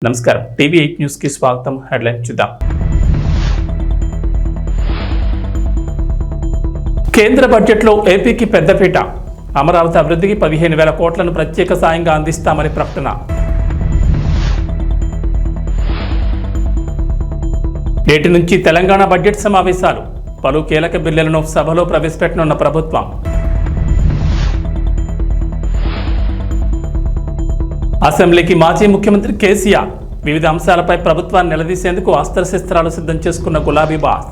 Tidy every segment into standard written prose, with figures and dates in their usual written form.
నమస్కారం TV8 news కి స్వాగతం. హెడ్లైన్ చూద్దాం. కేంద్ర బడ్జెట్లో ఏపీకి పెద్దపీట. అమరావతి అభివృద్ధికి 15,000 కోట్లను ప్రత్యేక సాయంగా అందిస్తామని ప్రకటన. నేటి నుంచి తెలంగాణ బడ్జెట్ సమావేశాలు. పలు కీలక బిల్లులను సభలో ప్రవేశపెట్టనున్న ప్రభుత్వం. అసెంబ్లీకి మాజీ ముఖ్యమంత్రి కేసీఆర్. వివిధ అంశాలపై ప్రభుత్వాన్ని నిలదీసేందుకు అస్త్రశస్త్రాలు సిద్ధం చేసుకున్న గులాబీ బాస్.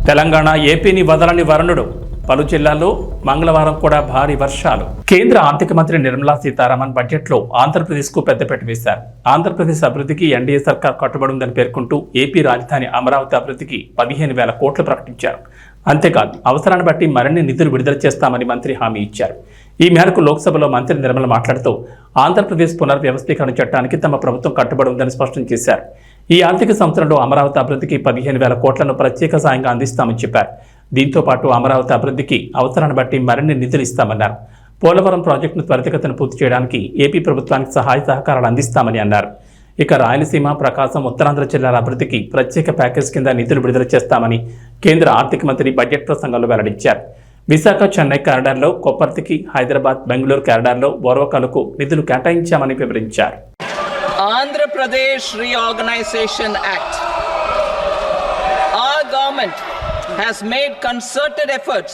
తెలంగాణ ఏపీని వదలని వరుణుడు. పలు జిల్లాల్లో మంగళవారం కూడా భారీ వర్షాలు. కేంద్ర ఆర్థిక మంత్రి నిర్మలా సీతారామన్ బడ్జెట్లో ఆంధ్రప్రదేశ్కు పెద్దపీట వేశారు. ఆంధ్రప్రదేశ్ అభివృద్ధికి ఎన్డీఏ సర్కార్ కట్టుబడి ఉందని పేర్కొంటూ ఏపీ రాజధాని అమరావతి అభివృద్ధికి 15,000 కోట్లు ప్రకటించారు. అంతేకాదు అవసరాన్ని బట్టి మరిన్ని నిధులు విడుదల చేస్తామని మంత్రి హామీ ఇచ్చారు. ఈ మేరకు లోక్సభలో మంత్రి నిర్మల మాట్లాడుతూ ఆంధ్రప్రదేశ్ పునర్వ్యవస్థీకరణ చట్టానికి తమ ప్రభుత్వం కట్టుబడి ఉందని స్పష్టం చేశారు. ఈ ఆర్థిక సంవత్సరంలో అమరావతి అభివృద్ధికి 15,000 కోట్లను ప్రత్యేక సాయంగా అందిస్తామని చెప్పారు. దీంతో పాటు అమరావతి అభివృద్ధికి అవసరాన్ని బట్టి మరిన్ని నిధులు ఇస్తామన్నారు. పోలవరం ప్రాజెక్టును త్వరితగతిన పూర్తి చేయడానికి ఏపీ ప్రభుత్వానికి సహాయ సహకారాలు అందిస్తామని అన్నారు. ఇక రాయలసీమ, ప్రకాశం, ఉత్తరాంధ్ర జిల్లాల అభివృద్ధికి ప్రత్యేక ప్యాకేజ్ కింద నిధులు విడుదల చేస్తామని కేంద్ర ఆర్థిక మంత్రి బడ్జెట్ ప్రసంగంలో వెల్లడించారు. విశాఖ, చెన్నై కారిడార్లో, కొప్పర్తికి, హైదరాబాద్, బెంగళూరు కారిడార్లో ఓర్వకలకు నిధులు కేటాయించామని వివరించారు. Pradesh Reorganization Act. Our government has made concerted efforts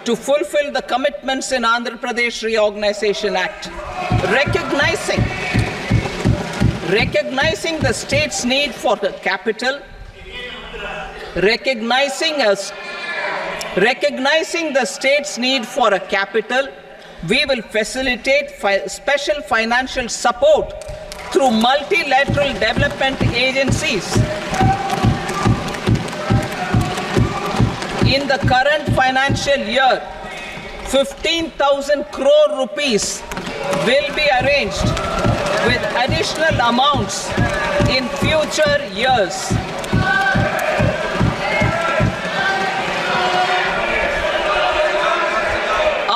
to fulfill the commitments in Andhra Pradesh Reorganization Act, recognizing the state's need for the capital, recognizing the state's need for a capital. We will facilitate special financial support through multilateral development agencies. In the current financial year, 15,000 crore rupees will be arranged with additional amounts in future years.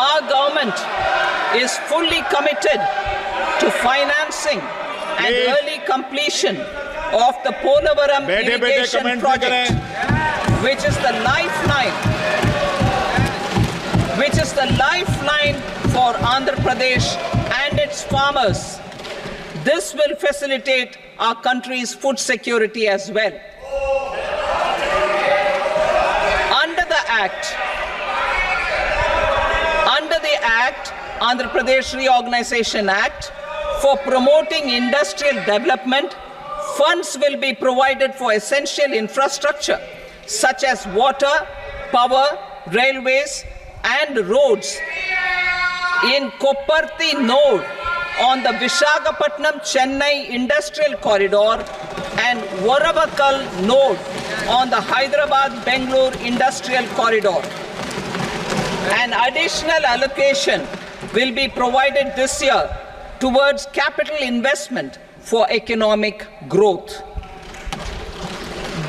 Our government is fully committed to financing and early completion of the Polavaram irrigation project, which is the lifeline for Andhra Pradesh and its farmers. This will facilitate our country's food security as well. Under the Act, Andhra Pradesh Reorganization Act, for promoting industrial development, funds will be provided for essential infrastructure such as water, power, railways and roads. In Kopparthi node on the Visakhapatnam-Chennai industrial corridor and Varavakal node on the Hyderabad-Bangalore industrial corridor. An additional allocation will be provided this year towards capital investment for economic growth.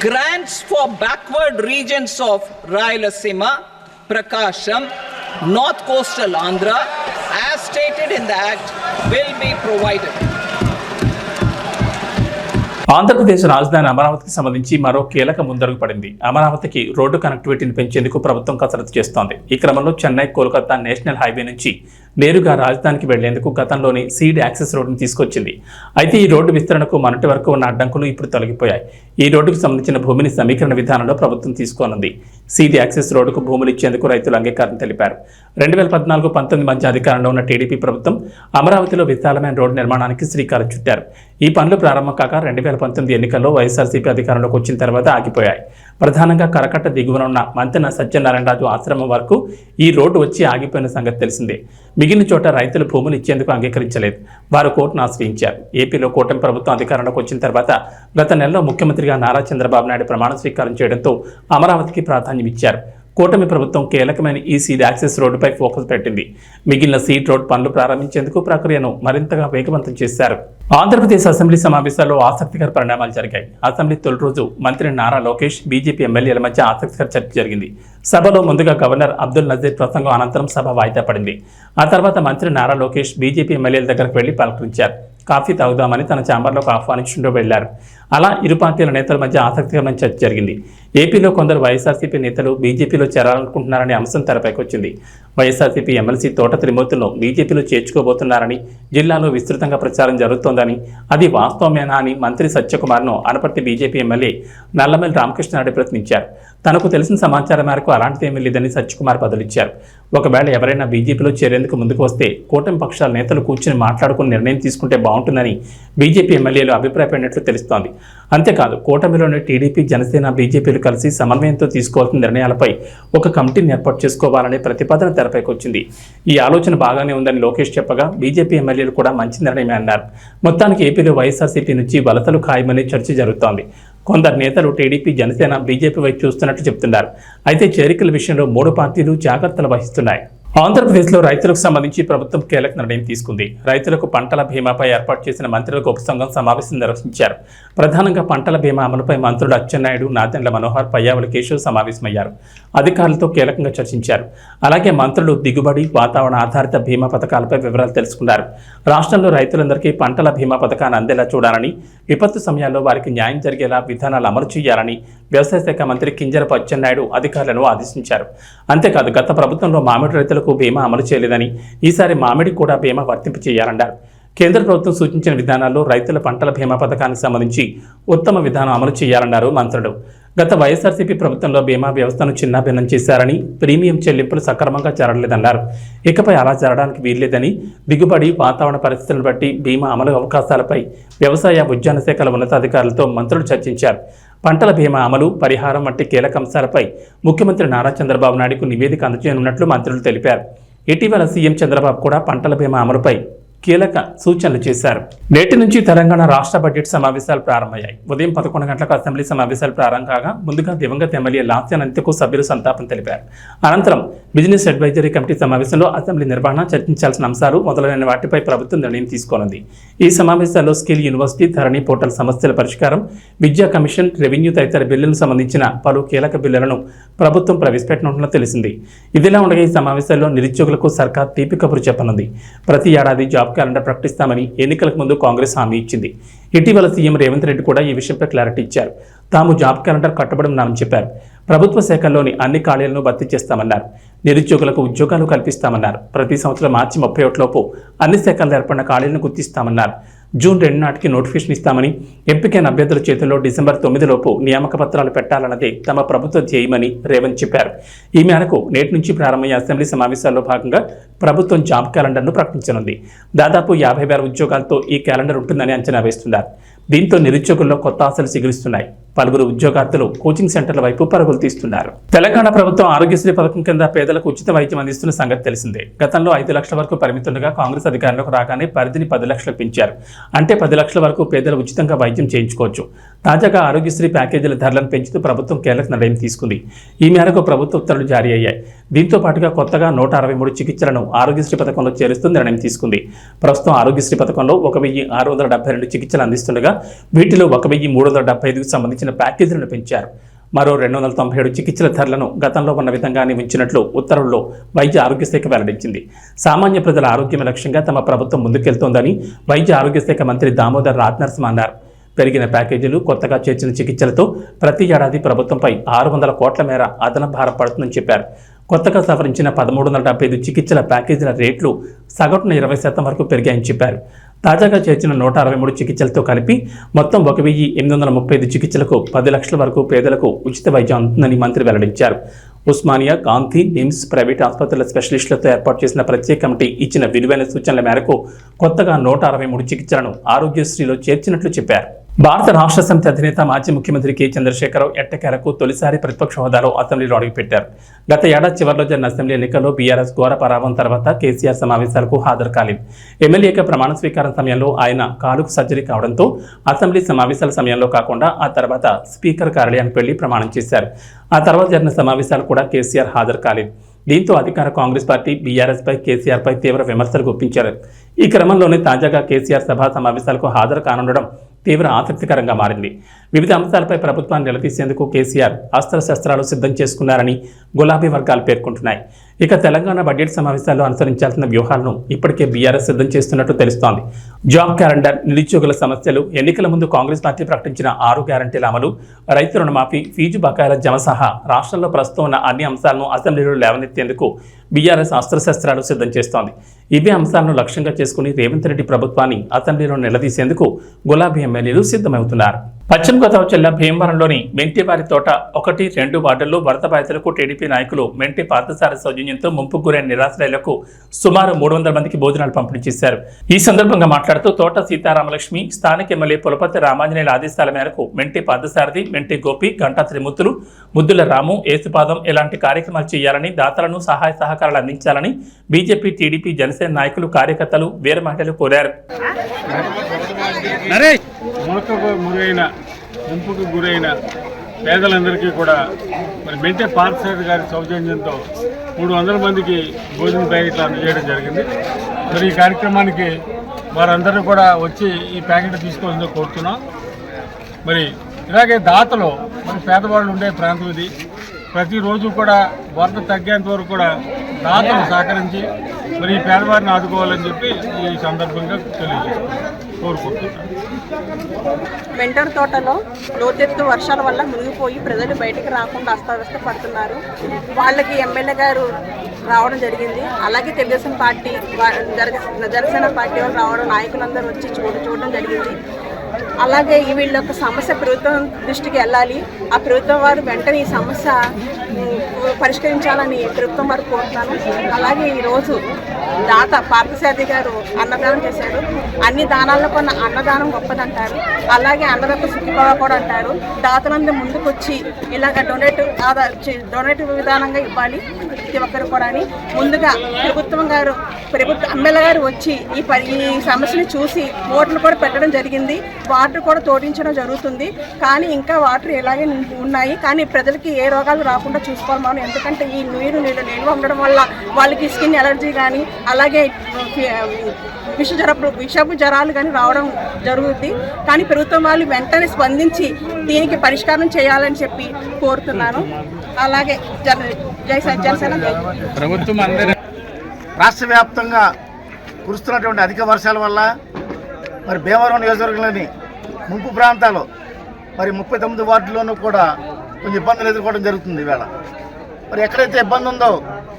Grants for backward regions of Rayalaseema, Prakasham, North Coastal Andhra, as stated in the Act, will be provided. Andhra Pradesh రాజధాని అమరావతికి సంబంధించి మరో కీలక ముందడుగు పడింది. అమరావతికి road కనెక్టివిటీని పెంచేందుకు ప్రభుత్వం కసరత్తు చేస్తోంది. ఈ క్రమంలో చెన్నై, కోల్కతా నేషనల్ హైవే నుంచి నేరుగా రాజధానికి వెళ్లేందుకు గతంలోని సీడ్ యాక్సెస్ రోడ్డును తీసుకొచ్చింది. అయితే ఈ రోడ్డు విస్తరణకు మొన్నటి వరకు ఉన్న అడ్డంకులు ఇప్పుడు తొలగిపోయాయి. ఈ రోడ్డుకు సంబంధించిన భూమిని సమీకరణ విధానంలో ప్రభుత్వం తీసుకోనుంది. సీడ్ యాక్సెస్ రోడ్డుకు భూములు ఇచ్చేందుకు రైతులు అంగీకారం తెలిపారు. 2014-19 మధ్య అధికారంలో ఉన్న టీడీపీ ప్రభుత్వం అమరావతిలో విశాలమైన రోడ్డు నిర్మాణానికి శ్రీకారం చుట్టారు. ఈ పనులు ప్రారంభం కాక 2019 ఎన్నికల్లో వైఎస్ఆర్సీపీ అధికారంలోకి వచ్చిన తర్వాత ఆగిపోయాయి. ప్రధానంగా కరకట్ట దిగువన ఉన్న మంతెన సత్యనారాయణరాజు ఆశ్రమం వరకు ఈ రోడ్డు వచ్చి ఆగిపోయిన సంగతి తెలిసిందే. మిగిలిన చోట రైతులు భూములు ఇచ్చేందుకు అంగీకరించలేదు. వారు కోర్టును ఆశ్రయించారు. ఏపీలో కూటమి ప్రభుత్వం అధికారంలోకి వచ్చిన తర్వాత గత నెలలో ముఖ్యమంత్రిగా నారా చంద్రబాబు నాయుడు ప్రమాణ స్వీకారం చేయడంతో అమరావతికి ప్రాధాన్యం ఇచ్చారు. కూటమి ప్రభుత్వం కీలకమైన ఈ సీడ్ యాక్సెస్ రోడ్డుపై ఫోకస్ పెట్టింది. మిగిలిన సీడ్ రోడ్ పనులు ప్రారంభించేందుకు ప్రక్రియను మరింతగా వేగవంతం చేశారు. ఆంధ్రప్రదేశ్ అసెంబ్లీ సమావేశాల్లో ఆసక్తికర పరిణామాలు జరిగాయి. అసెంబ్లీ తొలి రోజు మంత్రి నారా లోకేష్, బీజేపీ ఎమ్మెల్యేల మధ్య ఆసక్తికర చర్చ జరిగింది. సభలో ముందుగా గవర్నర్ అబ్దుల్ నజీర్ ప్రసంగం అనంతరం సభ వాయిదా పడింది. ఆ తర్వాత మంత్రి నారా లోకేష్ బీజేపీ ఎమ్మెల్యేల దగ్గరకు వెళ్లి పలకరించారు. కాఫీ తాగుదామని తన ఛాంబర్లోకి ఆహ్వానించుకుంటూ వెళ్లారు. అలా ఇరు పార్టీల నేతల మధ్య ఆసక్తికరమైన చర్చ జరిగింది. ఏపీలో కొందరు వైఎస్ఆర్సీపీ నేతలు బీజేపీలో చేరాలనుకుంటున్నారనే అంశం తెరపైకి వచ్చింది. వైఎస్ఆర్సీపీ ఎమ్మెల్సీ తోట త్రిమూర్తులను బీజేపీలో చేర్చుకోబోతున్నారని, జిల్లాలో విస్తృతంగా ప్రచారం జరుగుతోందని, అది వాస్తవమేనా అని మంత్రి సత్యకుమార్ను అనపర్తి బీజేపీ ఎమ్మెల్యే నల్లమల్లి రామకృష్ణారెడ్డి ప్రశ్నించారు. తనకు తెలిసిన సమాచారం మేరకు అలాంటిదేమీ లేదని సత్యకుమార్ బదులిచ్చారు. ఒకవేళ ఎవరైనా బీజేపీలో చేరేందుకు ముందుకు వస్తే కూటమి పక్షాల నేతలు కూర్చుని మాట్లాడుకుని నిర్ణయం తీసుకుంటే బాగుంటుందని బీజేపీ ఎమ్మెల్యేలు అభిప్రాయపడినట్లు తెలుస్తోంది. అంతేకాదు కూటమిలోని టీడీపీ, జనసేన, బీజేపీలు కలిసి సమన్వయంతో తీసుకోవాల్సిన నిర్ణయాలపై ఒక కమిటీని ఏర్పాటు చేసుకోవాలనే ప్రతిపాదన తెరపైకి వచ్చింది. ఈ ఆలోచన బాగానే ఉందని లోకేష్ చెప్పగా బీజేపీ ఎమ్మెల్యేలు కూడా మంచి నిర్ణయమే అన్నారు. మొత్తానికి ఏపీలో వైఎస్ఆర్సీపీ నుంచి వలసలు ఖాయమనే చర్చ జరుగుతోంది. కొందరు నేతలు టీడీపీ, జనసేన, బీజేపీ వైపు చూస్తున్నట్టు చెబుతున్నారు. అయితే చేరికల విషయంలో మూడు పార్టీలు జాగ్రత్తలు వహిస్తున్నాయి. ఆంధ్రప్రదేశ్లో రైతులకు సంబంధించి ప్రభుత్వం కీలక నిర్ణయం తీసుకుంది. రైతులకు పంటల బీమాపై ఏర్పాటు చేసిన మంత్రులకు ఉపసంఘం సమావేశం నిర్వహించారు. ప్రధానంగా పంటల బీమా అమలుపై మంత్రులు అచ్చెన్నాయుడు, నాదెండ్ల మనోహర్, పయ్యావుల కేశవ్ సమావేశమయ్యారు. అధికారులతో కీలకంగా చర్చించారు. అలాగే మంత్రులు దిగుబడి, వాతావరణ ఆధారిత బీమా పథకాలపై వివరాలు తెలుసుకున్నారు. రాష్ట్రంలో రైతులందరికీ పంటల బీమా పథకాన్ని అందేలా చూడాలని, విపత్తు సమయాల్లో వారికి న్యాయం జరిగేలా విధానాలు అమలు చేయాలని వ్యవసాయ శాఖ మంత్రి కింజరపు అచ్చెన్నాయుడు అధికారులను ఆదేశించారు. అంతేకాదు గత ప్రభుత్వంలో మామిడి రైతులకు బీమా అమలు చేయలేదని, ఈసారి మామిడి కూడా బీమా వర్తింపు చేయాలన్నారు. కేంద్ర ప్రభుత్వం సూచించిన విధానాల్లో రైతుల పంటల బీమా పథకానికి సంబంధించి ఉత్తమ విధానం అమలు చేయాలన్నారు మంత్రులు. గత వైఎస్ఆర్సీపీ ప్రభుత్వంలో బీమా వ్యవస్థను చిన్నాభిన్నం చేశారని, ప్రీమియం చెల్లింపులు సక్రమంగా జరగలేదన్నారు. ఇకపై అలా జరగడానికి వీల్లేదని, దిగుబడి, వాతావరణ పరిస్థితులను బట్టి బీమా అమలు అవకాశాలపై వ్యవసాయ, ఉద్యాన శాఖల ఉన్నతాధికారులతో మంత్రులు చర్చించారు. పంటల బీమా అమలు, పరిహారం వంటి కీలక అంశాలపై ముఖ్యమంత్రి నారా చంద్రబాబు నాయుడుకు నివేదిక అందజేయనున్నట్లు మంత్రులు తెలిపారు. ఇటీవల సీఎం చంద్రబాబు కూడా పంటల బీమా అమలుపై కీలక సూచనలు చేశారు. నేటి నుంచి తెలంగాణ రాష్ట్ర బడ్జెట్ సమావేశాలు ప్రారంభమయ్యాయి. ఉదయం 11 గంటలకు అసెంబ్లీ సమావేశాలు ప్రారంభం కాగా ముందుగా దివంగత ఎమ్మెల్యే లాస్యాన్ అంత్యకు సభ్యులు సంతాపం తెలిపారు. అనంతరం బిజినెస్ అడ్వైజరీ కమిటీ సమావేశంలో అసెంబ్లీ నిర్వహణ, చర్చించాల్సిన అంశాలు మొదలైన వాటిపై ప్రభుత్వం నిర్ణయం తీసుకోనుంది. ఈ సమావేశాల్లో స్కిల్ యూనివర్సిటీ, ధరణి పోర్టల్ సమస్యల పరిష్కారం, విద్యా కమిషన్, రెవెన్యూ తదితర బిల్లులకు సంబంధించిన పలు కీలక బిల్లులను ప్రభుత్వం ప్రవేశపెట్టనున్నట్లు తెలిసింది. ఇదిలా ఉండగా ఈ సమావేశాల్లో నిరుద్యోగులకు సర్కార్ తీపి కబురు చెప్పనుంది. ప్రతి ఏడాది జాబ్ క్యాలెండర్ ప్రకటిస్తామని ఎన్నికలకు ముందు కాంగ్రెస్ హామీ ఇచ్చింది. ఇటీవల సీఎం రేవంత్ రెడ్డి కూడా ఈ విషయంపై క్లారిటీ ఇచ్చారు. తాము జాబ్ క్యాలెండర్ కట్టుబడి ఉన్నామని చెప్పారు. ప్రభుత్వ శాఖల్లోని అన్ని ఖాళీలను భర్తీ చేస్తామన్నారు. నిరుద్యోగులకు ఉద్యోగాలు కల్పిస్తామన్నారు. ప్రతి సంవత్సరం మార్చి 31 లోపు అన్ని శాఖల్లో ఏర్పడిన ఖాళీలను గుర్తిస్తామన్నారు. జూన్ 2 నాటికి నోటిఫికేషన్ ఇస్తామని, ఎంపికైన అభ్యర్థుల చేతుల్లో డిసెంబర్ 9 లోపు నియామక పత్రాలు పెట్టాలన్నదే తమ ప్రభుత్వ ధ్యేయమని రేవంత్ చెప్పారు. ఈ మేరకు నేటి నుంచి ప్రారంభమయ్యే అసెంబ్లీ సమావేశాల్లో భాగంగా ప్రభుత్వం జాబ్ క్యాలెండర్ను ప్రకటించనుంది. దాదాపు 50,000 ఉద్యోగాలతో ఈ క్యాలెండర్ ఉంటుందని అంచనా వేస్తున్నారు. దీంతో నిరుద్యోగుల్లో కొత్త ఆశలు సిగురిస్తున్నాయి. పలువురు ఉద్యోగార్థులు కోచింగ్ సెంటర్ల వైపు పరుగులు తీస్తున్నారు. తెలంగాణ ప్రభుత్వం ఆరోగ్యశ్రీ పథకం కింద పేదలకు ఉచిత వైద్యం అందిస్తున్న సంగతి తెలిసిందే. గతంలో 5 లక్షల వరకు పరిమితుండగా కాంగ్రెస్ అధికారంలోకి రాగానే పరిధిని 10 లక్షలకు పెంచారు. అంటే 10 లక్షల వరకు పేదలు ఉచితంగా వైద్యం చేయించుకోవచ్చు. తాజాగా ఆరోగ్యశ్రీ ప్యాకేజీల ధరలను పెంచుతూ ప్రభుత్వం కీలక నిర్ణయం తీసుకుంది. ఈ మేరకు ప్రభుత్వ ఉత్తర్వులు జారీ అయ్యాయి. దీంతో పాటుగా కొత్తగా 163 చికిత్సలను ఆరోగ్యశ్రీ పథకంలో చేరుస్తూ నిర్ణయం తీసుకుంది. ప్రస్తుతం ఆరోగ్యశ్రీ పథకంలో 1672 చికిత్సలు అందిస్తుండగా వీటిలో 1375కు సంబంధించిన ప్యాకేజీలను పెంచారు. మరో 297 చికిత్సల ధరలను గతంలో ఉన్న విధంగానే ఉంచినట్లు ఉత్తర్వుల్లో వైద్య ఆరోగ్య శాఖ వెల్లడించింది. సామాన్య ప్రజల ఆరోగ్యమే లక్ష్యంగా తమ ప్రభుత్వం ముందుకెళ్తోందని వైద్య ఆరోగ్య శాఖ మంత్రి దామోదర్ రాజనరసింహ అన్నారు. పెరిగిన ప్యాకేజీలు, కొత్తగా చేర్చిన చికిత్సలతో ప్రతి ఏడాది ప్రభుత్వంపై 600 కోట్ల మేర అదనపు భారం పడుతుందని చెప్పారు. కొత్తగా సవరించిన 1375 చికిత్సల ప్యాకేజీల రేట్లు సగటున 20% వరకు పెరిగాయని చెప్పారు. తాజాగా చేర్చిన 163 చికిత్సలతో కలిపి మొత్తం 1835 చికిత్సలకు 10 లక్షల వరకు పేదలకు ఉచిత వైద్యం అందుతుందని మంత్రి వెల్లడించారు. ఉస్మానియా, గాంధీ, నిమ్స్, ప్రైవేట్ ఆసుపత్రుల స్పెషలిస్టులతో ఏర్పాటు చేసిన ప్రత్యేక కమిటీ ఇచ్చిన విలువైన సూచనల మేరకు కొత్తగా 163 చికిత్సలను ఆరోగ్యశ్రీలో చేర్చినట్లు చెప్పారు. భారత రాష్ట్ర సమితి అధినేత మాజీ ముఖ్యమంత్రి కె చంద్రశేఖరరావు ఎట్టకేలకు తొలిసారి ప్రతిపక్ష హోదాలో అసెంబ్లీలో అడుగుపెట్టారు. గత ఏడాది చివరిలో జరిగిన అసెంబ్లీ ఎన్నికల్లో బీఆర్ఎస్ ఘోర పరాభవం తర్వాత కేసీఆర్ సమావేశాలకు హాజరు కాలేదు. ఎమ్మెల్యేగా ప్రమాణ స్వీకారం సమయంలో ఆయన కాలుకు సర్జరీ కావడంతో అసెంబ్లీ సమావేశాల సమయంలో కాకుండా ఆ తర్వాత స్పీకర్ కార్యాలయానికి వెళ్లి ప్రమాణం చేశారు. ఆ తర్వాత జరిగిన సమావేశాలు కూడా కేసీఆర్ హాజరు కాలేదు. దీంతో అధికార కాంగ్రెస్ పార్టీ బీఆర్ఎస్పై, కేసీఆర్పై తీవ్ర విమర్శలు గుప్పించారు. ఈ క్రమంలోనే తాజాగా కేసీఆర్ సభా సమావేశాలకు హాజరు కానుండడం తీవ్ర ఆసక్తికరంగా మారింది. వివిధ అంశాలపై ప్రభుత్వాన్ని నిలదీసేందుకు కేసీఆర్ అస్త్రశస్త్రాలు సిద్ధం చేసుకున్నారని గులాబీ వర్గాలు పేర్కొంటున్నాయి. ఇక తెలంగాణ బడ్జెట్ సమావేశాల్లో అనుసరించాల్సిన వ్యూహాలను ఇప్పటికే బీఆర్ఎస్ సిద్ధం చేస్తున్నట్టు తెలుస్తోంది. జాబ్ క్యాలెండర్, నిరుద్యోగుల సమస్యలు, ఎన్నికల ముందు కాంగ్రెస్ పార్టీ ప్రకటించిన 6 గ్యారంటీల అమలు, రైతు రుణమాఫీ, ఫీజు బకాయిల జమ సహా రాష్ట్రంలో ప్రస్తుతం ఉన్న అన్ని అంశాలను అసెంబ్లీలో లేవనెత్తేందుకు బీఆర్ఎస్ అస్త్రశస్త్రాలు సిద్ధం చేస్తోంది. ఇవే అంశాలను లక్ష్యంగా చేసుకుని రేవంత్ రెడ్డి ప్రభుత్వాన్ని అసెంబ్లీలో నిలదీసేందుకు గులాబీ ఎమ్మెల్యేలు సిద్ధమవుతున్నారు. పశ్చిమ గోదావరి జిల్లా భీమవరంలోని మెంటివారి తోట 1, 2 వార్డుల్లో వరద బాధితులకు టీడీపీ నాయకులు మెంటి పార్థసారథి సౌజన్యంతో ముంపుకు గురైన నిరాశ్రయులకు సుమారు 300 మందికి భోజనాలు పంపిణీ చేశారు. ఈ సందర్భంగా మాట్లాడుతూ తోట సీతారామలక్ష్మి, స్థానిక ఎమ్మెల్యే పులపతి రామాంజనేయుల ఆదేశాల మేరకు మెంటి పార్థసారథి, మెంటి గోపి, గంటా త్రిమూర్తులు, ముద్దుల రాము, ఏసుపాదం ఇలాంటి కార్యక్రమాలు చేయాలని, దాతలను సహాయ సహకారాలు అందించాలని బీజేపీ, టీడీపీ, జనసేన నాయకులు, కార్యకర్తలు, వీర మహిళలు కోరారు. ముంపుకు గురైన పేదలందరికీ కూడా మరి మెంటే పార్థసారథి గారి సౌజన్యంతో 300 మందికి భోజన ప్యాకెట్లు అందజేయడం జరిగింది. మరి ఈ కార్యక్రమానికి వారందరూ కూడా వచ్చి ఈ ప్యాకెట్ తీసుకోవాలని కోరుతున్నాం. మరి ఇలాగే దాతలు మరి పేదవాళ్ళు ఉండే ప్రాంతం ఇది. ప్రతిరోజు కూడా వరద తగ్గేంత వరకు కూడా దాతలు సహకరించి మరి ఈ పేదవారిని ఆదుకోవాలని చెప్పి ఈ సందర్భంగా కోరుకుంటున్నాను. మెంటర్ తోటలో లోతెత్తు వర్షాల వల్ల మునిగిపోయి ప్రజలు బయటకు రాకుండా అస్తవ్యస్త పడుతున్నారు. వాళ్ళకి ఎమ్మెల్యే గారు రావడం జరిగింది. అలాగే తెలుగుదేశం పార్టీ, జనసేన పార్టీ వాళ్ళు రావడం, నాయకులందరూ వచ్చి చూడడం జరిగింది. అలాగే వీళ్ళ యొక్క సమస్య ప్రభుత్వం దృష్టికి వెళ్ళాలి. ఆ ప్రభుత్వం వారు వెంటనే ఈ సమస్య పరిష్కరించాలని ప్రభుత్వం వారు కోరుతున్నాను. అలాగే ఈరోజు దాత పార్థసారథి గారు అన్నదానం చేశారు. అన్ని దానాల్లో కొన్న అన్నదానం గొప్పదంటారు. అలాగే అన్నదాత సుఖీభావ కూడా అంటారు. దాతలందరూ ముందుకు వచ్చి ఇలాగ డొనేటివ్ విధానంగా ఇవ్వాలి ప్రతి ఒక్కరు కూడా అని ముందుగా ప్రభుత్వ ఎమ్మెల్యే గారు వచ్చి ఈ సమస్యను చూసి ఓట్లు కూడా పెట్టడం జరిగింది. వాటర్ కూడా తోడించడం జరుగుతుంది. కానీ ఇంకా వాటర్ ఇలాగే ఉన్నాయి. కానీ ప్రజలకి ఏ రోగాలు రాకుండా చూసుకోవాలి మనం. ఎందుకంటే ఈ నీరు నిల్వ ఉండడం వల్ల వాళ్ళకి స్కిన్ ఎలర్జీ కానీ అలాగే విషపు జ్వరాలు కానీ రావడం జరుగుతుంది. కానీ ప్రభుత్వం వాళ్ళు వెంటనే స్పందించి దీనికి పరిష్కారం చేయాలని చెప్పి కోరుతున్నాను. అలాగే జనసేన ప్రభుత్వం రాష్ట్ర వ్యాప్తంగా కురుస్తున్నటువంటి అధిక వర్షాల వల్ల మరి భీమవరం నియోజకవర్గంలోని ముంపు ప్రాంతాలు మరి 39 వార్డుల్లోనూ కూడా కొంచెం ఇబ్బందులు ఎదుర్కోవడం జరుగుతుంది. ఈవేళ మరి ఎక్కడైతే ఇబ్బంది ఉందో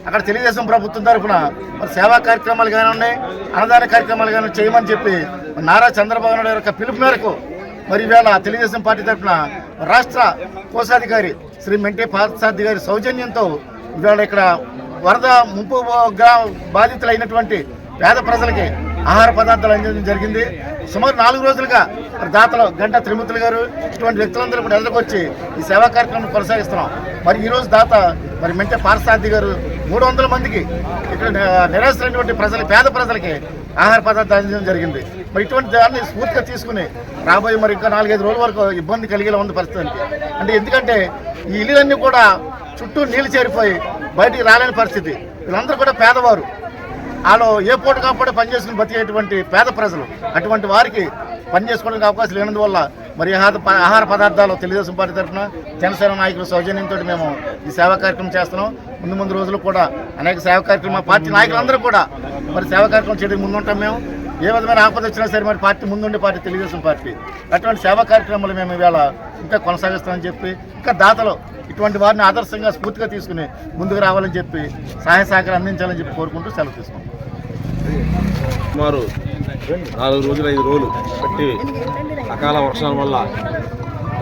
అక్కడ తెలుగుదేశం ప్రభుత్వం తరఫున మరి సేవా కార్యక్రమాలు కానివ్వండి, అన్నదాన కార్యక్రమాలు కానీ చేయమని చెప్పి నారా చంద్రబాబు నాయుడు యొక్క పిలుపు మేరకు మరి ఈవేళ తెలుగుదేశం పార్టీ తరఫున రాష్ట్ర కోశాధికారి శ్రీ మెంటే పార్థసారథి గారి సౌజన్యంతో ఈవేళ ఇక్కడ వరద ముంపు బాధితులైనటువంటి పేద ప్రజలకి ఆహార పదార్థాలు అందించడం జరిగింది. సుమారు 4 రోజులుగా దాతలు గంటా త్రిమూర్తులు గారు ఇటువంటి వ్యక్తులందరూ కూడా ఎదురుకొచ్చి ఈ సేవా కార్యక్రమం కొనసాగిస్తున్నాం. మరి ఈరోజు దాత మరి మెంటే పార్థసారథి గారు 300 మందికి ఇక్కడ నిరాశ్రైనటువంటి పేద ప్రజలకి ఆహార పదార్థాలు అందించడం జరిగింది. మరి ఇటువంటి దాన్ని స్ఫూర్తిగా తీసుకుని రాబోయే మరి ఇంకా 4-5 రోజుల వరకు ఇబ్బంది కలిగేలా ఉంది పరిస్థితి. అంటే ఎందుకంటే ఈ ఇల్లులన్నీ కూడా చుట్టూ నీళ్లు చేరిపోయి బయటికి రాలేని పరిస్థితి. వీళ్ళందరూ కూడా పేదవారు, వాళ్ళు ఏ పూట కాకపోతే పనిచేసుకుని బతికేటువంటి పేద ప్రజలు. అటువంటి వారికి పనిచేసుకోవడానికి అవకాశం లేనందువల్ల మరి ఆహార పదార్థాలు తెలుగుదేశం పార్టీ తరఫున జనసేన నాయకుల సౌజన్యంతో మేము ఈ సేవా కార్యక్రమం చేస్తున్నాం. ముందు రోజులు కూడా అనేక సేవా కార్యక్రమాలు పార్టీ నాయకులందరూ కూడా మరి సేవా కార్యక్రమం చేయడానికి ముందుంటాం. మేము ఏ విధమైన ఆపద వచ్చినా సరే మరి పార్టీ ముందుండే పార్టీ తెలుగుదేశం పార్టీ. అటువంటి సేవా కార్యక్రమాలు మేము ఇవాళ ఇంకా కొనసాగిస్తామని చెప్పి ఇంకా దాతలు ఇటువంటి వారిని ఆదర్శంగా స్ఫూర్తిగా తీసుకుని ముందుకు రావాలని చెప్పి సహాయ సహకారం అందించాలని చెప్పి కోరుకుంటూ సెలవు తీసుకుంటాం. సుమారు 4 రోజులు 5 రోజులు బట్టి అకాల వర్షాల వల్ల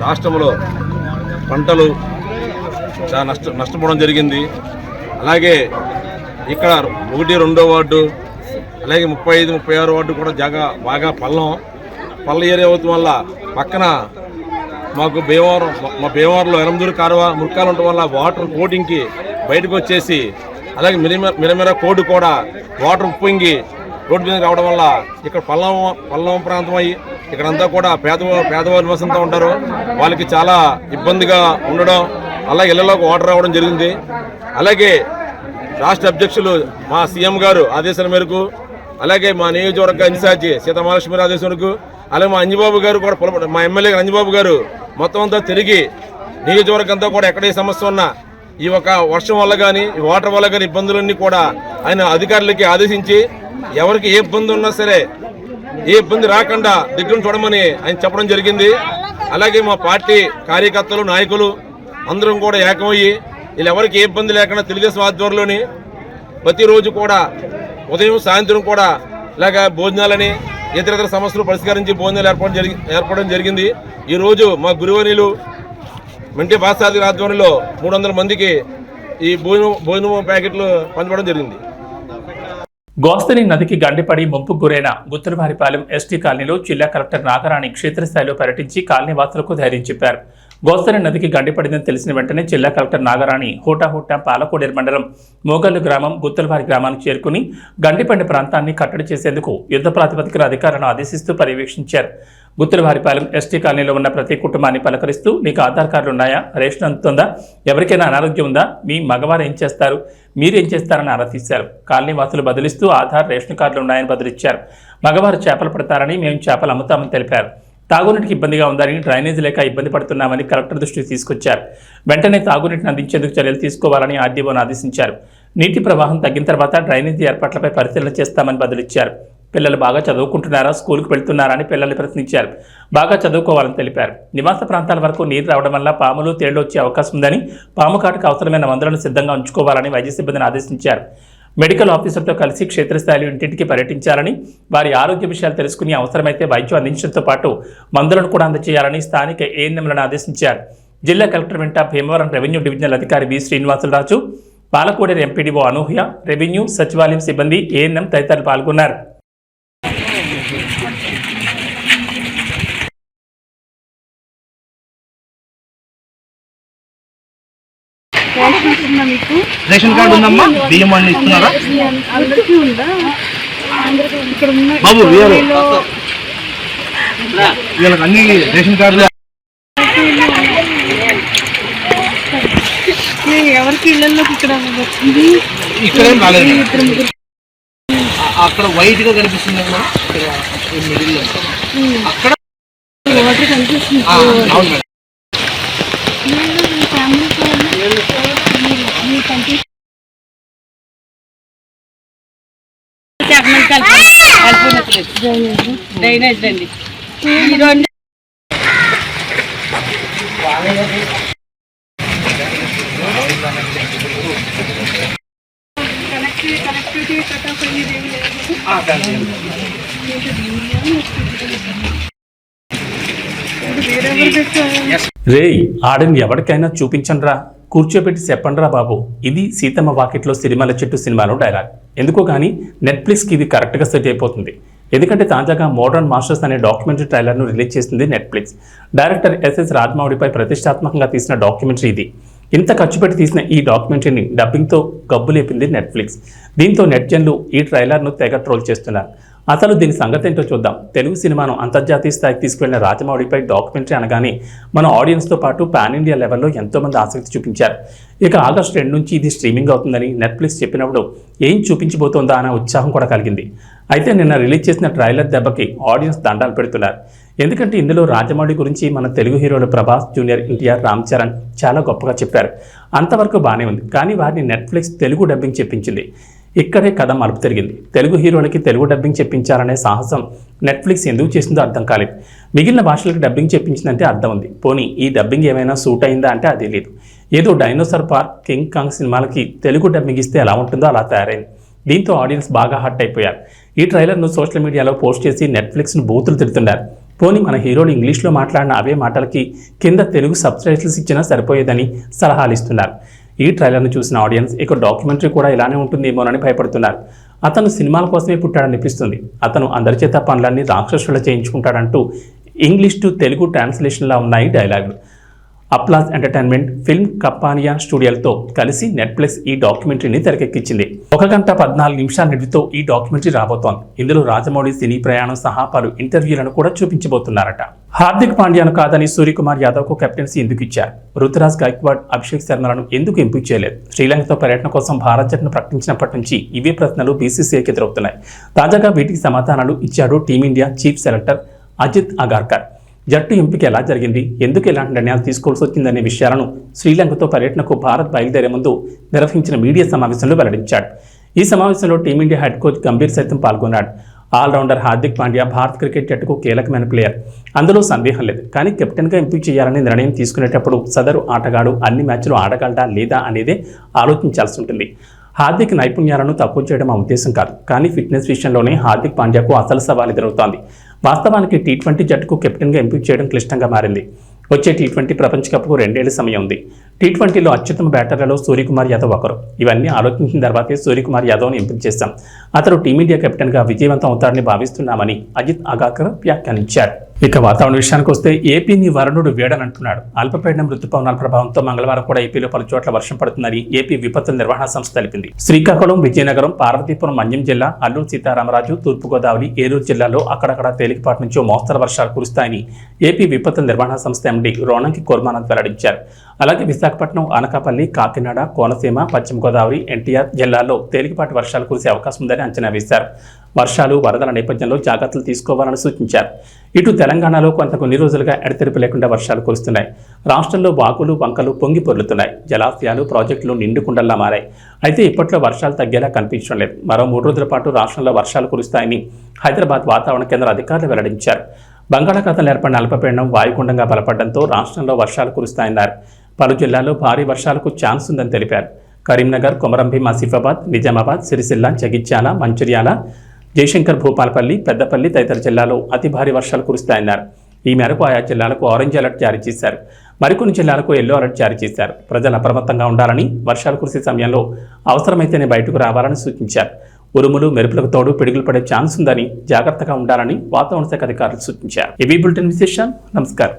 రాష్ట్రంలో పంటలు చాలా నష్టపోవడం జరిగింది. అలాగే ఇక్కడ 1, 2 వార్డు అలాగే 35, 36 వార్డు కూడా బాగా పల్ల ఏరియా అవుతుంది వల్ల పక్కన మాకు మా భీమవరంలో ఎరందూరు కాలువ మురికాలు ఉండటం వల్ల వాటర్ కోటింగ్కి బయటకు వచ్చేసి అలాగే మిరమిర కోడు కూడా వాటర్ ఉప్పొంగి రోడ్డు మీద రావడం వల్ల ఇక్కడ పల్లం ప్రాంతం అయ్యి ఇక్కడంతా కూడా పేదవారు నివసంతో ఉంటారు. వాళ్ళకి చాలా ఇబ్బందిగా ఉండడం, అలాగే ఇళ్లలోకి వాటర్ రావడం జరిగింది. అలాగే రాష్ట్ర అధ్యక్షులు మా సీఎం గారు ఆదేశాల మేరకు అలాగే మా నియోజకవర్గ ఇన్ఛార్జి సీతామహాలక్ష్మి ఆదేశం మేరకు అలాగే మా అంజిబాబు గారు కూడా మా ఎమ్మెల్యే అంజిబాబు గారు మొత్తం అంతా తిరిగి నియోజకవర్గం అంతా కూడా ఎక్కడ ఏ సమస్య ఉన్నా ఈ ఒక వర్షం వల్ల కానీ ఈ వాటర్ వల్ల కానీ ఇబ్బందులన్నీ కూడా ఆయన అధికారులకి ఆదేశించి ఎవరికి ఏ ఇబ్బంది ఉన్నా సరే ఏ ఇబ్బంది రాకుండా దగ్గర చూడమని ఆయన చెప్పడం జరిగింది. అలాగే మా పార్టీ కార్యకర్తలు నాయకులు అందరం కూడా ఏకమయ్యి వీళ్ళు ఎవరికి ఏ ఇబ్బంది లేకుండా తెలుగుదేశం ఆధ్వర్యంలోని ప్రతిరోజు కూడా ఉదయం సాయంత్రం కూడా ఇలాగ భోజనాలని ఇతర సమస్యలు పరిష్కరించి భోజనాలు ఏర్పడడం జరిగింది. ఈరోజు మా గురువనీయులు మెంటే బాసాది ఆధ్వర్యంలో 300 మందికి ఈ భోజనం ప్యాకెట్లు పంచడం జరిగింది. గోస్తని నదికి గండిపడి ముంపుకు గురైన గుత్తలవారిపాలెం ఎస్టీ కాలనీలో జిల్లా కలెక్టర్ నాగరాణి క్షేత్రస్థాయిలో పర్యటించి కాలనీ వాసులకు ధైర్యం చెప్పారు. గోస్తని నదికి గండిపడిందని తెలిసిన వెంటనే జిల్లా కలెక్టర్ నాగరాణి హోటాహోటా పాలకోడేరు మండలం మోగల్లు గ్రామం గుత్తలవారి గ్రామానికి చేరుకుని గండిపడిన ప్రాంతాన్ని కట్టడి చేసేందుకు యుద్ధ ప్రాతిపదికన అధికారులను ఆదేశిస్తూ పర్యవేక్షించారు. గుత్తలవారిపాలెం ఎస్టీ కాలనీలో ఉన్న ప్రతి కుటుంబాన్ని పలకరిస్తూ నీకు ఆధార్ కార్డులు ఉన్నాయా, రేషన్ అందుతుందా, ఎవరికైనా అనారోగ్యం ఉందా, మీ మగవారు ఏం చేస్తారు, మీరేం చేస్తారని ఆరా తీశారు. కాలనీ వాసులు బదిలిస్తూ ఆధార్, రేషన్ కార్డులు ఉన్నాయని బదిలిచ్చారు. మగవారు చేపలు పడతారని, మేము చేపలు అమ్ముతామని తెలిపారు. తాగునీటికి ఇబ్బందిగా ఉందని, డ్రైనేజీ లేక ఇబ్బంది పడుతున్నామని కలెక్టర్ దృష్టికి తీసుకొచ్చారు. వెంటనే తాగునీటిని అందించేందుకు చర్యలు తీసుకోవాలని ఆర్డీఓను ఆదేశించారు. నీటి ప్రవాహం తగ్గిన తర్వాత డ్రైనేజీ ఏర్పాట్లపై పరిశీలన చేస్తామని బదులిచ్చారు. పిల్లలు బాగా చదువుకుంటున్నారా, స్కూల్కి వెళ్తున్నారా అని పిల్లల్ని ప్రశ్నించారు. బాగా చదువుకోవాలని తెలిపారు. నివాస ప్రాంతాల వరకు నీరు రావడం వల్ల పాములు, తేళ్లు వచ్చే అవకాశం ఉందని, పాము కాటుకు అవసరమైన మందులను సిద్ధంగా ఉంచుకోవాలని వైద్య సిబ్బందిని ఆదేశించారు. మెడికల్ ఆఫీసర్తో కలిసి క్షేత్రస్థాయిలో ఇంటింటికి పర్యటించాలని, వారి ఆరోగ్య విషయాలు తెలుసుకుని అవసరమైతే వైద్యం అందించడంతో పాటు మందులను కూడా అందజేయాలని స్థానిక ఏఎన్ఎంలను ఆదేశించారు. జిల్లా కలెక్టర్ వెంట భీమవరం రెవెన్యూ డివిజనల్ అధికారి వి శ్రీనివాసులరాజు, పాలకోడేరు ఎంపీడీఓ అనూహ్య, రెవెన్యూ, సచివాలయం సిబ్బంది, ఏఎన్ఎం తదితరులు పాల్గొన్నారు. రేషన్ కార్డు ఉందమ్మా, బియ్యం అన్ని ఇస్తున్నారా బాబు? వీళ్ళకి అన్ని రేషన్ కార్డులు ఎవరికి ఇళ్లలోకి ఇక్కడ ఏం రాలేదు. అక్కడ వైట్ గా కనిపిస్తుంది అక్కడ కనిపిస్తుంది. అవును మేడం. డ్రైనేజ్ అండి. రేయ్, ఆడని ఎవరికైనా చూపించండ్రా, కూర్చోబెట్టి చెప్పండ్రా బాబు. ఇది సీతమ్మ వాకిట్లో సిరిమల్ల చెట్టు సినిమాలో డైలాగ్. ఎందుకో కానీ నెట్ఫ్లిక్స్కి ఇది కరెక్ట్గా సెట్ అయిపోతుంది. ఎందుకంటే తాజాగా మోడర్న్ మాస్టర్స్ అనే డాక్యుమెంటరీ ట్రైలర్ను రిలీజ్ చేసింది నెట్ఫ్లిక్స్. డైరెక్టర్ ఎస్ఎస్ రాజమౌళిపై ప్రతిష్టాత్మకంగా తీసిన డాక్యుమెంటరీ ఇది. ఇంత ఖర్చు పెట్టి తీసిన ఈ డాక్యుమెంటరీని డబ్బింగ్తో గబ్బు లేపింది నెట్ఫ్లిక్స్. దీంతో నెట్జన్లు ఈ ట్రైలర్ను తెగ ట్రోల్ చేస్తున్నారు. అసలు దీని సంగతి ఏంటో చూద్దాం. తెలుగు సినిమాను అంతర్జాతీయ స్థాయికి తీసుకెళ్లిన రాజమౌళిపై డాక్యుమెంటరీ అనగానే మన ఆడియన్స్తో పాటు పాన్ ఇండియా లెవెల్లో ఎంతోమంది ఆసక్తి చూపించారు. ఇక ఆగస్టు 2 నుంచి ఇది స్ట్రీమింగ్ అవుతుందని నెట్ఫ్లిక్స్ చెప్పినప్పుడు ఏం చూపించబోతోందా అనే ఉత్సాహం కూడా కలిగింది. అయితే నిన్న రిలీజ్ చేసిన ట్రైలర్ దెబ్బకి ఆడియన్స్ దండాలు పెడుతున్నారు. ఎందుకంటే ఇందులో రాజమౌళి గురించి మన తెలుగు హీరోలు ప్రభాస్, జూనియర్ ఎన్టీఆర్, రామ్ చరణ్ చాలా గొప్పగా చెప్పారు. అంతవరకు బాగానే ఉంది. కానీ వారిని నెట్ఫ్లిక్స్ తెలుగు డబ్బింగ్ చెప్పించింది. ఇక్కడే కథ మలుపు తిరిగింది. తెలుగు హీరోలకి తెలుగు డబ్బింగ్ చెప్పించాలనే సాహసం నెట్ఫ్లిక్స్ ఎందుకు చేసిందో అర్థం కాలేదు. మిగిలిన భాషలకు డబ్బింగ్ చెప్పించిందంటే అర్థం ఉంది. పోనీ ఈ డబ్బింగ్ ఏమైనా సూట్ అయిందా అంటే అది లేదు. ఏదో డైనోసార్ పార్క్, కింగ్ కాంగ్ సినిమాలకి తెలుగు డబ్బింగ్ ఇస్తే ఎలా ఉంటుందో అలా తయారైంది. దీంతో ఆడియన్స్ బాగా హర్ట్ అయిపోయారు. ఈ ట్రైలర్ను సోషల్ మీడియాలో పోస్ట్ చేసి నెట్ఫ్లిక్స్ను బూతులు తిడుతున్నారు. పోనీ మన హీరోలు ఇంగ్లీష్లో మాట్లాడిన అవే మాటలకి కింద తెలుగు సబ్టైటిల్స్ ఇచ్చినా సరిపోయేదని సలహాలు ఇస్తున్నారు. ఈ ట్రైలర్ను చూసిన ఆడియన్స్ ఇక డాక్యుమెంటరీ కూడా ఇలానే ఉంటుందేమోనని భయపడుతున్నారు. అతను సినిమాల కోసమే పుట్టాడనిపిస్తుంది. అతను అందరి చేత పనులన్నీ రాక్షసులా చేయించుకుంటాడంటూ ఇంగ్లీష్ టు తెలుగు ట్రాన్స్లేషన్లా ఉన్నాయి డైలాగులు. అప్లాజ్ ఎంటర్టైన్మెంట్, ఫిల్మ్ కప్పానియా స్టూడియోలతో కలిసి నెట్ఫ్లిక్స్ ఈ డాక్యుమెంటరీని తెరకెక్కించింది. 1 గంట 14 నిమిషాల నిడితో ఈ డాక్యుమెంటరీ రాబోతోంది. ఇందులో రాజమౌళి సినీ ప్రయాణం సహా పలు ఇంటర్వ్యూలను కూడా చూపించబోతున్నారట. హార్దిక్ పాండ్యాను కాదని సూర్యకుమార్ యాదవ్కు కెప్టెన్సీ ఎందుకు ఇచ్చారు? రుతురాజ్ గైక్వాడ్, అభిషేక్ శర్మలను ఎందుకు ఎంపిక చేయలేదు? శ్రీలంకతో పర్యటన కోసం భారత్ జట్టును ప్రకటించినప్పటి నుంచి ఇవే ప్రశ్నలు బీసీసీఐకి ఎదురవుతున్నాయి. తాజాగా వీటికి సమాధానాలు ఇచ్చాడు team India chief selector Ajit Agarkar. జట్టు ఎంపిక ఎలా జరిగింది, ఎందుకు ఇలాంటి నిర్ణయాలు తీసుకోవాల్సి వచ్చిందనే విషయాలను శ్రీలంకతో పర్యటనకు భారత్ బయలుదేరే ముందు నిర్వహించిన మీడియా సమావేశంలో వెల్లడించాడు. ఈ సమావేశంలో టీమిండియా హెడ్ కోచ్ గంభీర్ సైతం పాల్గొన్నాడు. ఆల్రౌండర్ హార్దిక్ పాండ్యా భారత క్రికెట్ జట్టుకు కీలకమైన ప్లేయర్, అందులో సందేహం లేదు. కానీ కెప్టెన్గా ఎంపిక చేయాలని నిర్ణయం తీసుకునేటప్పుడు సదరు ఆటగాడు అన్ని మ్యాచ్లు ఆడగలడా లేదా అనేదే ఆలోచించాల్సి ఉంటుంది. హార్దిక్ నైపుణ్యాలను తక్కువ చేయడం ఆ ఉద్దేశం కాదు, కానీ ఫిట్నెస్ విషయంలోనే హార్దిక్ పాండ్యాకు అసలు సవాల్ ఎదురవుతోంది. వాస్తవానికి టీ20 జట్టుకు కెప్టెన్గా ఎంపిక చేయడం క్లిష్టంగా మారింది. వచ్చే టీ20 ప్రపంచ కప్కు 2 ఏళ్ల సమయం ఉంది. టీ20లో అత్యుత్తమ బ్యాటర్లలో సూర్యకుమార్ యాదవ్ ఒకరు. ఇవన్నీ ఆలోచించిన తర్వాతే సూర్యకుమార్ యాదవ్ను ఎంపిక చేశాం. అతను టీమిండియా కెప్టెన్గా విజయవంతం అవుతారని భావిస్తున్నామని అజిత్ అగార్కర్ వ్యాఖ్యానించారు. ఇక వాతావరణ విషయానికి వస్తే ఏపీని వరుణుడు వేడనంటున్నాడు. అల్పపీడనం రుతుపవనాల ప్రభావంతో మంగళవారం కూడా ఏపీలో పలు చోట్ల వర్షం పడుతుందని ఏపీ విపత్తుల నిర్వహణ సంస్థ తెలిపింది. శ్రీకాకుళం, విజయనగరం, పార్వతీపురం, మన్యం జిల్లా, అల్లూరు సీతారామరాజు, తూర్పుగోదావరి, ఏలూరు జిల్లాలో అక్కడక్కడ తేలికపాటి నుంచి మోస్తరు వర్షాలు కురుస్తాయని ఏపీ విపత్తుల నిర్వహణ సంస్థ ఎండీ రోణంకి కోర్మానంద్ వెల్లడించారు. అలాగే విశాఖపట్నం, అనకాపల్లి, కాకినాడ, కోనసీమ, పశ్చిమ గోదావరి, ఎన్టీఆర్ జిల్లాల్లో తేలికపాటి వర్షాలు కురిసే అవకాశం ఉందని అంచనా వేశారు. వర్షాలు, వరదల నేపథ్యంలో జాగ్రత్తలు తీసుకోవాలని సూచించారు. ఇటు తెలంగాణలో కొన్ని రోజులుగా ఎడతెరిపి లేకుండా వర్షాలు కురుస్తున్నాయి. రాష్ట్రంలో వాగులు, వంకలు పొంగి పొర్లుతున్నాయి. జలాశయాలు, ప్రాజెక్టులు నిండుకుండల్లా మారాయి. అయితే ఇప్పట్లో వర్షాలు తగ్గేలా కనిపించడం లేదు. మరో 3 రోజుల పాటు రాష్ట్రంలో వర్షాలు కురుస్తాయని హైదరాబాద్ వాతావరణ కేంద్ర అధికారులు వెల్లడించారు. బంగాళాఖాతంలో ఏర్పడిన అల్పపీడనం వాయుగుండంగా బలపడడంతో రాష్ట్రంలో వర్షాలు కురుస్తాయన్నారు. పలు జిల్లాల్లో భారీ వర్షాలకు ఛాన్స్ ఉందని తెలిపారు. కరీంనగర్, కొమరంభీం, ఆసిఫాబాద్, నిజామాబాద్, సిరిసిల్ల, జగిత్యాల, మంచిర్యాల, జయశంకర్, భూపాలపల్లి, పెద్దపల్లి తదితర జిల్లాలో అతి భారీ వర్షాలు కురుస్తాయన్నారు. ఈ మేరకు ఆయా జిల్లాలకు ఆరెంజ్ అలర్ట్ జారీ చేశారు. మరికొన్ని జిల్లాలకు ఎల్లో అలర్ట్ జారీ చేశారు. ప్రజలు అప్రమత్తంగా ఉండాలని, వర్షాలు కురిసే సమయంలో అవసరమైతేనే బయటకు రావాలని సూచించారు. ఉరుములు, మెరుపులకు తోడు పిడుగులు పడే ఛాన్స్ ఉందని, జాగ్రత్తగా ఉండాలని వాతావరణ శాఖ అధికారులు సూచించారు. ఇవి బులెటిన్ విశేషాలు. నమస్కారం.